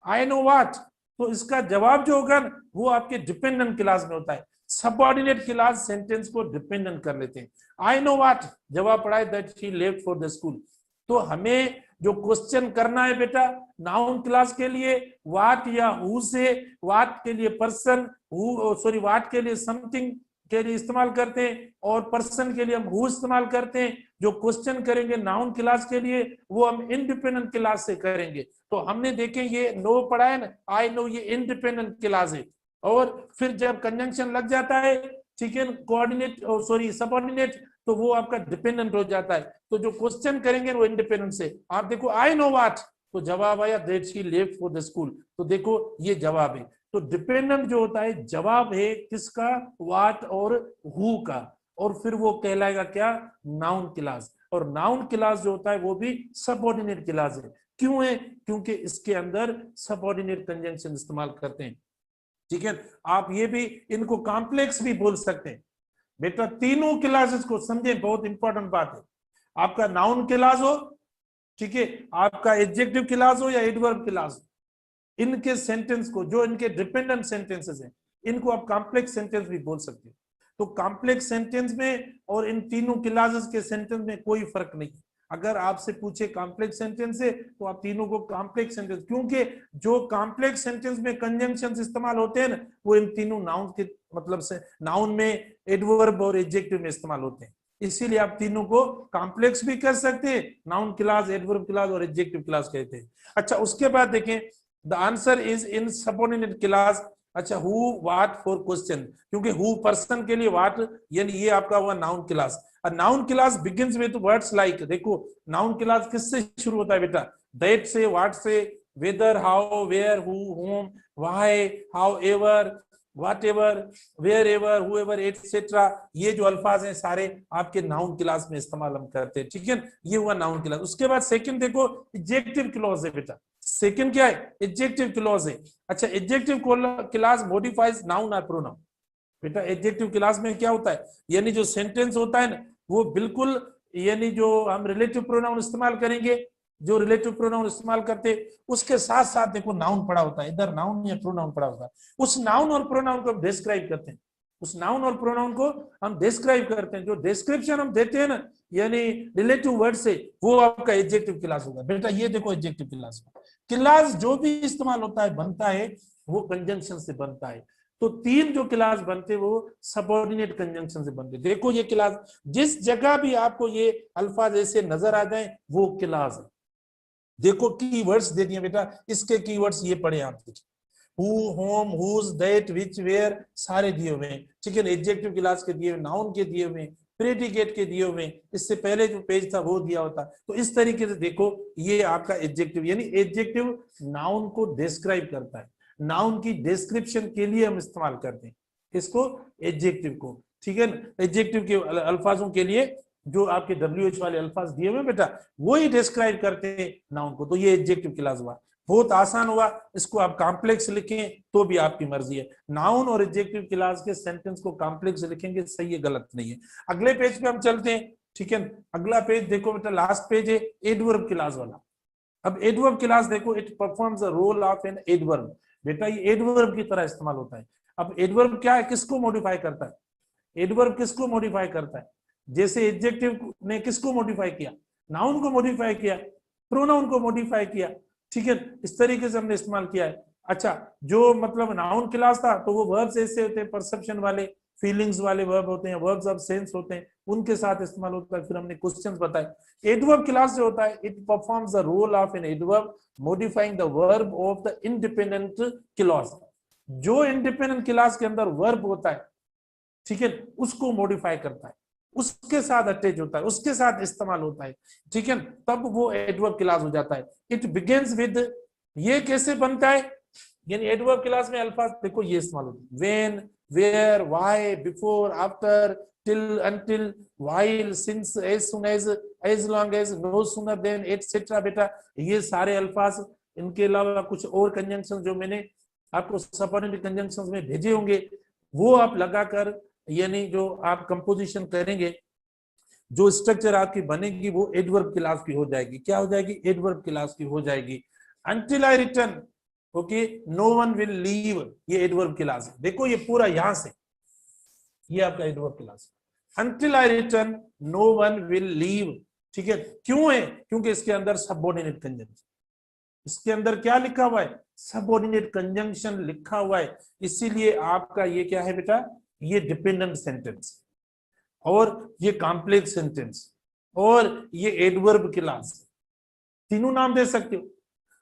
S1: I know what, तो इसका जवाब जो होगा वो आपके डिपेंडेंट क्लास में होता है। सबऑर्डिनेट क्लास सेंटेंस को डिपेंडेंट कर लेते हैं। आई नो व्हाट जवाब पड़ा है that she left for the school, तो हमें जो क्वेश्चन करना है बेटा नाउन क्लास के लिए, व्हाट या हु से, व्हाट के लिए पर्सन, हु सॉरी व्हाट के लिए समथिंग के लिए इस्तेमाल करते हैं, और पर्सन के लिए हम हु इस्तेमाल करते हैं। जो क्वेश्चन करेंगे नाउन क्लास के लिए वो हम इंडिपेंडेंट क्लास से करेंगे। तो हमने देखे ये नो पढ़ा है ना, आई नो, ये इंडिपेंडेंट क्लास है, और फिर जब कंजंक्शन लग जाता है, ठीक है, कोऑर्डिनेट सॉरी सबऑर्डिनेट, तो वो आपका डिपेंडेंट हो जाता है। तो जो क्वेश्चन करेंगे वो इंडिपेंडेंट से, आप देखो आई नो व्हाट, तो जवाब आया that she left for the school, तो देखो ये जवाब है। तो डिपेंडेंट जो होता है जवाब है किसका, व्हाट और हु का, और फिर वो कहलाएगा क्या, नाउन क्लास। और नाउन क्लास जो होता है वो भी सबऑर्डिनेट क्लास है। क्यों है, क्योंकि इसके अंदर सबऑर्डिनेट कंजंक्शन इस्तेमाल करते हैं, ठीक है। आप ये भी इनको कॉम्प्लेक्स भी बोल सकते हैं बेटा, तीनों क्लासेस को समझे, बहुत इंपॉर्टेंट बात है। आपका नाउन क्लास हो, ठीक है, आपका एडजेक्टिव क्लास हो या एडवर्ब क्लास हो, इनके सेंटेंस को, जो इनके डिपेंडेंट सेंटेंसेस हैं, इनको आप कॉम्प्लेक्स सेंटेंस भी बोल सकते हैं। तो कॉम्प्लेक्स सेंटेंस में और इन तीनों क्लासेस के सेंटेंस में कोई फर्क नहीं। अगर आपसे पूछे कॉम्प्लेक्स सेंटेंस है तो आप तीनों को कॉम्प्लेक्स सेंटेंस, क्योंकि जो कॉम्प्लेक्स सेंटेंस में कंजंक्शंस इस्तेमाल होते हैं ना, वो इन तीनों नाउन के मतलब से, नाउन में, एडवर्ब और एडजेक्टिव में इस्तेमाल होते हैं। इसीलिए आप तीनों को कॉम्प्लेक्स भी कर सकते हैं, नाउन क्लास, एडवर्ब क्लास और एडजेक्टिव क्लास कहते हैं। अच्छा, उसके बाद देखें, the answer is in subordinate clause. अच्छा, हु व्हाट फॉर क्वेश्चन, क्योंकि हु पर्सन के लिए, व्हाट यानी ये आपका हुआ noun clause. Noun clause begins with words like, देखो नाउन क्लास किससे शुरू होता है बेटा, दैट से, व्हाट से, whether, how, where, who, whom, why, however, whatever, where ever, who ever, etcetera, ये जो अल्फाज हैं सारे आपके नाउन क्लास में इस्तेमाल हम करते हैं, ठीक है। ये हुआ नाउन क्लास। उसके बाद सेकंड देखो, एडजेक्टिव क्लॉज है बेटा, सेकंड क्या है, एडजेक्टिव क्लॉज है। अच्छा, एडजेक्टिव क्लास मॉडिफाइज नाउन और प्रोनाउन। बेटा एडजेक्टिव क्लास में क्या होता है, यानी जो सेंटेंस होता है ना वो बिल्कुल, यानी जो हम रिलेटिव प्रोनाउन इस्तेमाल करेंगे, जो रिलेटिव प्रोनाउन इस्तेमाल करते उसके साथ साथ देखो नाउन पड़ा होता है, इधर नाउन या प्रोनाउन पड़ा होता है, उस नाउन और प्रोनाउन को हम डिस्क्राइब करते हैं, उस नाउन और प्रोनाउन को हम डिस्क्राइब करते हैं। जो डिस्क्रिप्शन हम देते हैं ना, यानी रिलेटिव वर्ड से, वो आपका एडजेक्टिव क्लास होगा। बेटा ये देखो एडजेक्टिव क्लास, क्लास जो भी इस्तेमाल होता है, बनता है, वो कंजंक्शन से बनता है। तो तीन जो क्लास बनते वो सबऑर्डिनेट कंजंक्शन से बनते। देखो ये क्लास, जिस जगह भी आपको ये अल्फाज ऐसे नजर आ जाए वो क्लास है। देखो कीवर्ड्स दे दिए बेटा, इसके कीवर्ड्स ये पढ़े आप, who, whom, whose, that, which, where, सारे दिए हुए हैं, ठीक है। एडजेक्टिव क्लास के दिए हुए, नाउन के दिए हुए, प्रेडिकेट के दिए हुए, इससे पहले जो पेज था वो दिया होता। तो इस तरीके से देखो, ये आपका एडजेक्टिव, यानी एडजेक्टिव नाउन को डिस्क्राइब करता है, नाउन की डिस्क्रिप्शन के लिए हम इस्तेमाल करते हैं इसको, एडजेक्टिव को, ठीक है ना। एडजेक्टिव के अल्फाजों के लिए जो आपके WH वाले अल्फाज दिए हुए बेटा, वो ही डिस्क्राइब करते हैं नाउन को, तो ये एडजेक्टिव क्लास हुआ। बहुत आसान हुआ, इसको आप कॉम्प्लेक्स लिखें तो भी आपकी मर्जी है। नाउन और एडजेक्टिव क्लास के सेंटेंस को कॉम्प्लेक्स लिखेंगे, सही है, गलत नहीं है। अगले पेज पे हम चलते हैं, ठीक है। अगला पेज देखो बेटा, लास्ट पेज है एडवर्ब क्लास वाला। अब एडवर्ब क्लास देखो, it performs the role of an adverb. बेटा ये एडवर्ब की तरह इस्तेमाल होता है। अब एडवर्ब क्या है, किसको मॉडिफाई करता है, एडवर्ब किसको मॉडिफाई करता है, जैसे एडजेक्टिव ने किसको मॉडिफाई किया, नाउन को मॉडिफाई किया, प्रोनाउन को मॉडिफाई किया, ठीक है, इस तरीके से हमने इस्तेमाल किया है। अच्छा, जो मतलब नाउन क्लास था तो वो वर्ब्स ऐसे होते हैं, परसेप्शन वाले, फीलिंग्स वाले वर्ब होते हैं, वर्ब्स ऑफ सेंस होते हैं, उनके साथ इस्तेमाल होता है। फिर हमने क्वेश्चंस बताए। एडवर्ब क्लास जो होता है, it performs the role of an adverb modifying the verb of the independent clause. जो इंडिपेंडेंट क्लास के अंदर वर्ब होता है, ठीक है, उसको मॉडिफाई करता है, उसके साथ अटैच होता है, उसके साथ इस्तेमाल होता है, ठीक है, तब वो एडवर्ब क्लास हो जाता है। इट बिगिंस विद, ये कैसे बनता है, यानी एडवर्ब क्लास में अल्फाज देखो ये इस्तेमाल होते हैं, when, where, why, before, after, till, until, while, since, as soon as long as, no sooner than, etcetera. बेटा ये सारे अल्फाज, इनके अलावा कुछ और कंजंक्शन जो मैंने आपको सबऑर्डिनेट कंजंक्शंस में भेजे होंगे, वो आप लगाकर, यानी जो आप कंपोजिशन करेंगे, जो स्ट्रक्चर आपकी बनेगी वो एडवर्ब क्लास की हो जाएगी। क्या हो जाएगी, एडवर्ब क्लास की हो जाएगी। Until I return, okay, no one will leave, ये एडवर्ब क्लास है। देखो ये पूरा यहां से, ये आपका एडवर्ब क्लास है। Until I return no one will leave, ठीक है, क्यों है, क्योंकि इसके अंदर सबऑर्डिनेट कंजंक्शन, इसके अंदर क्या लिखा हुआ है, सबऑर्डिनेट कंजंक्शन लिखा हुआ है। इसीलिए आपका ये क्या है बेटा, ये डिपेंडेंट सेंटेंस, और ये कॉम्प्लेक्स सेंटेंस, और ये एडवर्ब क्लास, तीनों नाम दे सकते हो।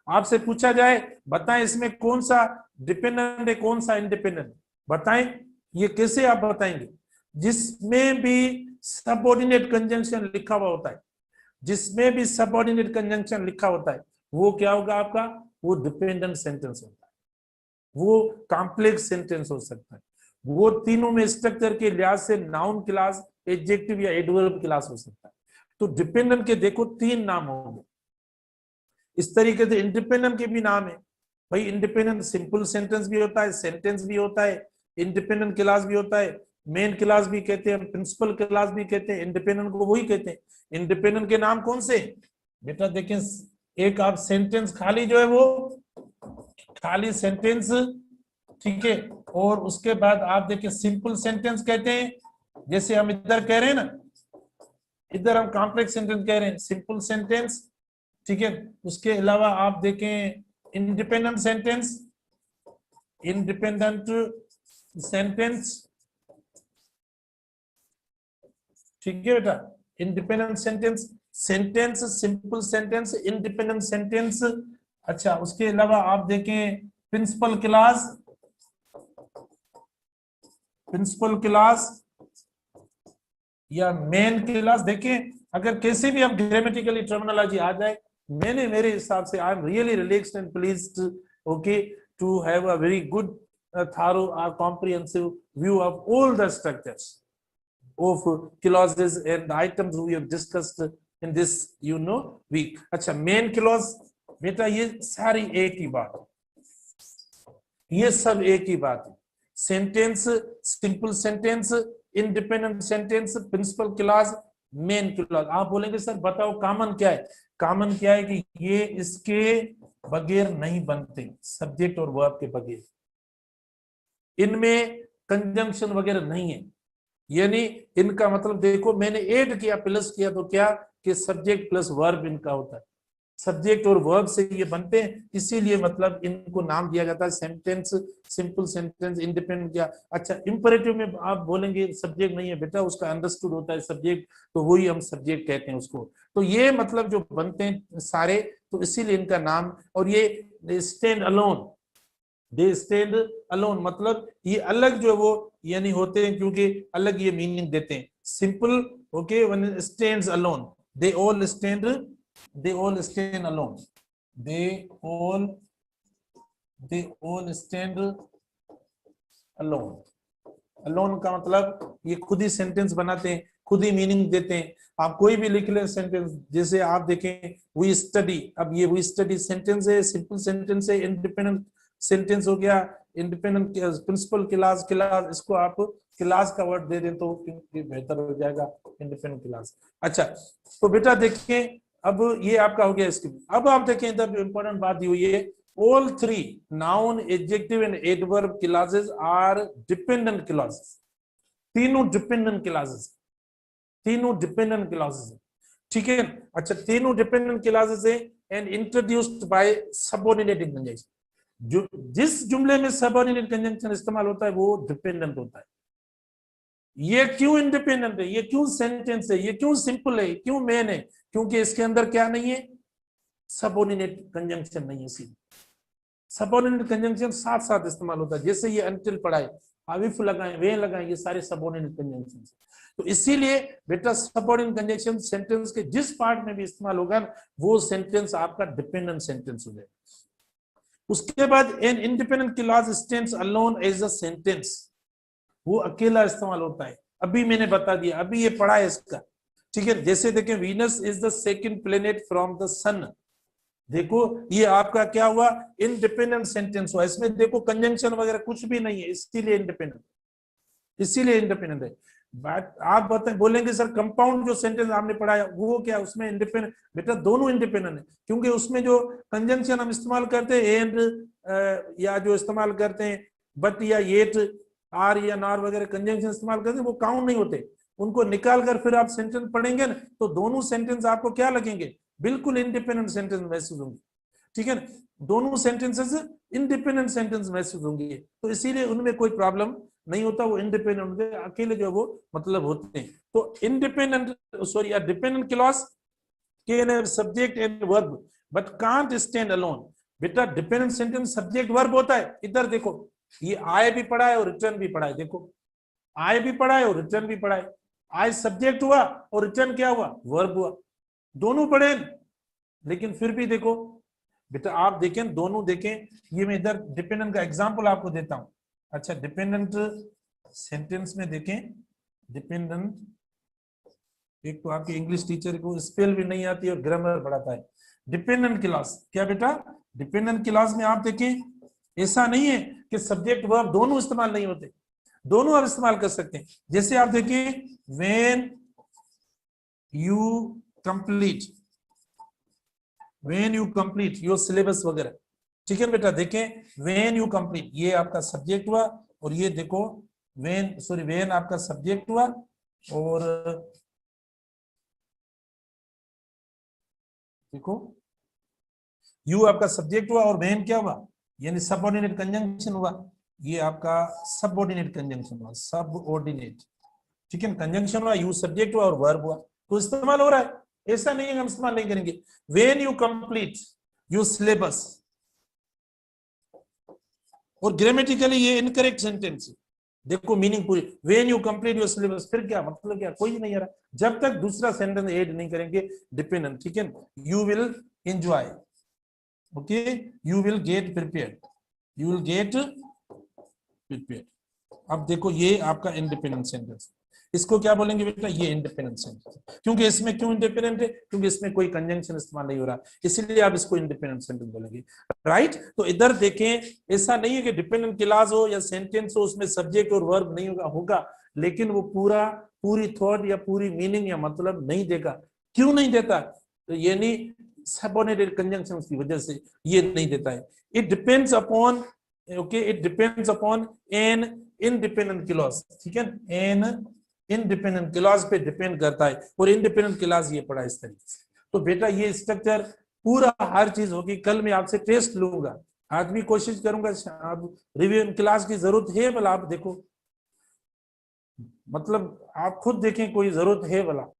S1: आपसे पूछा जाए बताएं इसमें कौन सा डिपेंडेंट है, कौन सा इंडिपेंडेंट, बताएं, ये कैसे आप बताएंगे, जिसमें भी सबऑर्डिनेट कंजंक्शन लिखा हुआ होता है, जिसमें भी सबऑर्डिनेट कंजंक्शन लिखा होता है, वो क्या होगा आपका, वो डिपेंडेंट सेंटेंस होता है, वो कॉम्प्लेक्स सेंटेंस हो सकता है, वो तीनों में स्ट्रक्चर के लिहाज से नाउन क्लास, एडजेक्टिव या एडवर्ब क्लास हो सकता है। तो डिपेंडेंट के देखो 3 नाम होंगे। इस तरीके से इंडिपेंडेंट के भी नाम है भाई, इंडिपेंडेंट सिंपल सेंटेंस भी होता है, सेंटेंस भी होता है, इंडिपेंडेंट क्लास भी होता है, मेन क्लास भी कहते हैं, प्रिंसिपल क्लास भी कहते हैं, इंडिपेंडेंट को वही कहते हैं। इंडिपेंडेंट के नाम कौन से बेटा, देखें, एक आप सेंटेंस खाली जो है वो खाली सेंटेंस, ठीक है, और उसके बाद आप देखिए सिंपल सेंटेंस कहते हैं, जैसे हम इधर कह रहे हैं ना, इधर हम कॉम्प्लेक्स सेंटेंस कह रहे हैं, सिंपल सेंटेंस, ठीक है। उसके अलावा आप देखें इंडिपेंडेंट सेंटेंस, इंडिपेंडेंट सेंटेंस, ठीक है बेटा, independent sentence, sentence, simple sentence, independent sentence. अच्छा, उसके अलावा आप देखें प्रिंसिपल क्लास, प्रिंसिपल क्लास या मेन क्लास। देखें अगर कैसे भी हम ग्रामेटिकली टर्मिनोलॉजी आ जाए, मैंने मेरे हिसाब से I am really relaxed and pleased, okay, to have a very good thorough or comprehensive view of all the structures of clauses and the items we have discussed in this week. अच्छा, main clause बेटा ये सारी एक ही बात है, ये सब एक ही बात है। Sentence, simple sentence, independent sentence, principal clause, main clause. आप बोलेंगे सर बताओ कॉमन क्या है, कॉमन क्या है कि ये इसके बगैर नहीं बनते, सब्जेक्ट और वर्ब के बगैर, इनमें कंजंक्शन वगैरह नहीं है। यानी इनका मतलब देखो, मैंने ऐड किया, प्लस किया, तो क्या कि सब्जेक्ट प्लस वर्ब इनका होता है, सब्जेक्ट और वर्ब से ये बनते हैं, इसीलिए मतलब इनको नाम दिया जाता है सेंटेंस, सिंपल सेंटेंस, इंडिपेंडेंट। क्या अच्छा, इंपरेटिव में आप बोलेंगे सब्जेक्ट नहीं है बेटा, उसका अंडरस्टूड होता है सब्जेक्ट, तो वही हम सब्जेक्ट कहते हैं उसको। तो ये मतलब जो बनते हैं सारे, तो इसीलिए इनका नाम। और ये stand alone, they stand alone, मतलब ये अलग जो है वो यानी होते हैं, क्योंकि अलग ये मीनिंग देते हैं। simple, okay, when it stands alone, they all stand alone, they all stand alone. Alone का मतलब ये खुद ही सेंटेंस बनाते हैं, खुद ही मीनिंग देते हैं। आप कोई भी लिख लें सेंटेंस, जैसे आप देखें वी स्टडी, अब ये वी स्टडी सेंटेंस है, सिंपल सेंटेंस है, इंडिपेंडेंट सेंटेंस हो गया, इंडिपेंडेंट प्रिंसिपल क्लास, इसको आप क्लास का वर्ड दे दें तो बेहतर हो जाएगा, इंडिपेंडेंट क्लास। अच्छा, तो बेटा देखिए अब ये आपका हो गया इसके। अब आप देखें इधर इंपॉर्टेंट बात ये हुई है, all three noun, adjective and adverb clauses are dependent clauses. तीनों dependent clauses, तीनों dependent clauses है, ठीक है। अच्छा, तीनों dependent clauses है and introduced by subordinating conjunction। जो जिस जुमले में subordinate conjunction इस्तेमाल होता है वो dependent होता है। ये क्यों इंडिपेंडेंट है, ये क्यों सेंटेंस है, ये क्यों सिंपल है, क्यों मेन है? क्योंकि इसके अंदर क्या नहीं है, सबऑर्डिनेट कंजंक्शन नहीं है। सीधे सबऑर्डिनेट कंजंक्शन साथ साथ इस्तेमाल होता है, जैसे ये अनटिल पढ़ाए, इफ लगाएं, वे लगाएं, ये सारे सबऑर्डिनेट कंजंक्शन। तो इसीलिए बेटा सबऑर्डिनेट कंजंक्शन सेंटेंस के जिस पार्ट में भी इस्तेमाल होगा वो सेंटेंस आपका डिपेंडेंट सेंटेंस हो जाएगा। उसके बाद an independent clause stands alone as a sentence, वो अकेला इस्तेमाल होता है। अभी मैंने बता दिया, अभी ये पढ़ा है इसका, ठीक है। जैसे देखें Venus is the second planet from the sun, देखो ये आपका क्या हुआ, इंडिपेंडेंट सेंटेंस हुआ। इसमें देखो कंजंक्शन वगैरह कुछ भी नहीं है, इसीलिए इंडिपेंडेंट है। बात आप बताएं, बोलेंगे सर कंपाउंड जो सेंटेंस आपने पढ़ाया वो क्या, उसमें इंडिपेंडेंट? बेटा दोनों इंडिपेंडेंट है, क्योंकि उसमें जो कंजंक्शन हम इस्तेमाल करते हैं एंड या जो इस्तेमाल करते हैं बट या येट, आर या नार वगैरह कंजंक्शन इस्तेमाल करते हैं, वो काउंट नहीं होते। उनको निकाल कर फिर आप सेंटेंस पढ़ेंगे ना, तो दोनों सेंटेंस आपको क्या लगेंगे, बिल्कुल इंडिपेंडेंट सेंटेंस महसूस होंगे, ठीक है। दोनों सेंटेंसेस इंडिपेंडेंट सेंटेंस महसूस होंगे, तो इसीलिए उनमें कोई प्रॉब्लम नहीं होता, वो इंडिपेंडेंट होते हैं, अकेले जो वो मतलब होते हैं। तो independent sorry dependent clause can have subject and verb but can't stand alone. बेटा डिपेंडेंट सेंटेंस सब्जेक्ट वर्ब होता है। इधर देखो, ये आए भी पढ़ा है और रिटर्न भी पढ़ा है, देखो आए भी पढ़ा है और रिटर्न भी पढ़ा है। आए सब्जेक्ट हुआ और रिटर्न क्या हुआ, वर्ब हुआ, दोनों पढ़े। लेकिन फिर भी देखो बेटा, आप देखें दोनों देखें, ये मैं इधर डिपेंडेंट का एग्जांपल आपको देता हूं। अच्छा, डिपेंडेंट सेंटेंस में देखें, डिपेंडेंट, एक तो आपके इंग्लिश टीचर को स्पेल भी नहीं आती और ग्रामर पढ़ाता है। डिपेंडेंट क्लॉज क्या बेटा, डिपेंडेंट क्लॉज में आप देखें ऐसा नहीं है कि सब्जेक्ट वर्ब दोनों इस्तेमाल नहीं होते, दोनों आप इस्तेमाल कर सकते हैं। जैसे आप देखें when you complete your syllabus वगैरह, ठीक है बेटा। देखें व्हेन यू कंप्लीट, ये आपका सब्जेक्ट हुआ, और ये देखो व्हेन आपका सब्जेक्ट हुआ, और देखो यू आपका सब्जेक्ट हुआ और व्हेन क्या हुआ, यानी सबऑर्डिनेट कंजंक्शन हुआ। ये आपका सबऑर्डिनेट कंजंक्शन हुआ, सबऑर्डिनेट, ठीक है। कंजंक्शन हुआ, यू सब्जेक्ट हुआ और वर्ब हुआ, तो इस्तेमाल हो रहा है। ऐसा नहीं है हम इस्तेमाल नहीं करेंगे। When you complete your syllabus, और ग्रामेटिकली ये इनकरेक्ट सेंटेंस है, देखो मीनिंग पूरी, when you complete your syllabus, फिर क्या मतलब, क्या कोई नहीं आ रहा जब तक दूसरा सेंटेंस ऐड नहीं करेंगे डिपेंडेंट, ठीक है। You will enjoy, okay, you will get prepared, you will get prepared. अब देखो ये आपका इंडिपेंडेंट सेंटेंस, इसको क्या बोलेंगे बेटा, ये इंडिपेंडेंट सेंटेंस। क्योंकि इसमें क्यों इंडिपेंडेंट है, क्योंकि इसमें कोई कंजंक्शन इस्तेमाल नहीं हो रहा, इसलिए आप इसको इंडिपेंडेंट सेंटेंस बोलेंगे, राइट। तो इधर देखें, ऐसा नहीं है कि डिपेंडेंट क्लॉज हो या सेंटेंस हो उसमें सब्जेक्ट और वर्ब नहीं होगा, लेकिन वो पूरी थॉट या पूरी मीनिंग या मतलब नहीं देगा। क्यों नहीं देता, तो यानी सबऑर्डिनेट कंजंक्शन की वजह से ये नहीं देता है। It depends upon, okay, it depends upon N independent clause, ठीक है, एन इंडिपेंडेंट क्लॉज पे डिपेंड करता है, और इंडिपेंडेंट क्लॉज ये पढ़ा इस तरीके से। तो बेटा ये स्ट्रक्चर पूरा हर चीज होगी। कल मैं आपसे टेस्ट लूंगा, आज भी कोशिश करूंगा, आप रिव्यू क्लास की जरूरत है भला, आप देखो, मतलब आप खुद देखें कोई जरूरत है भला।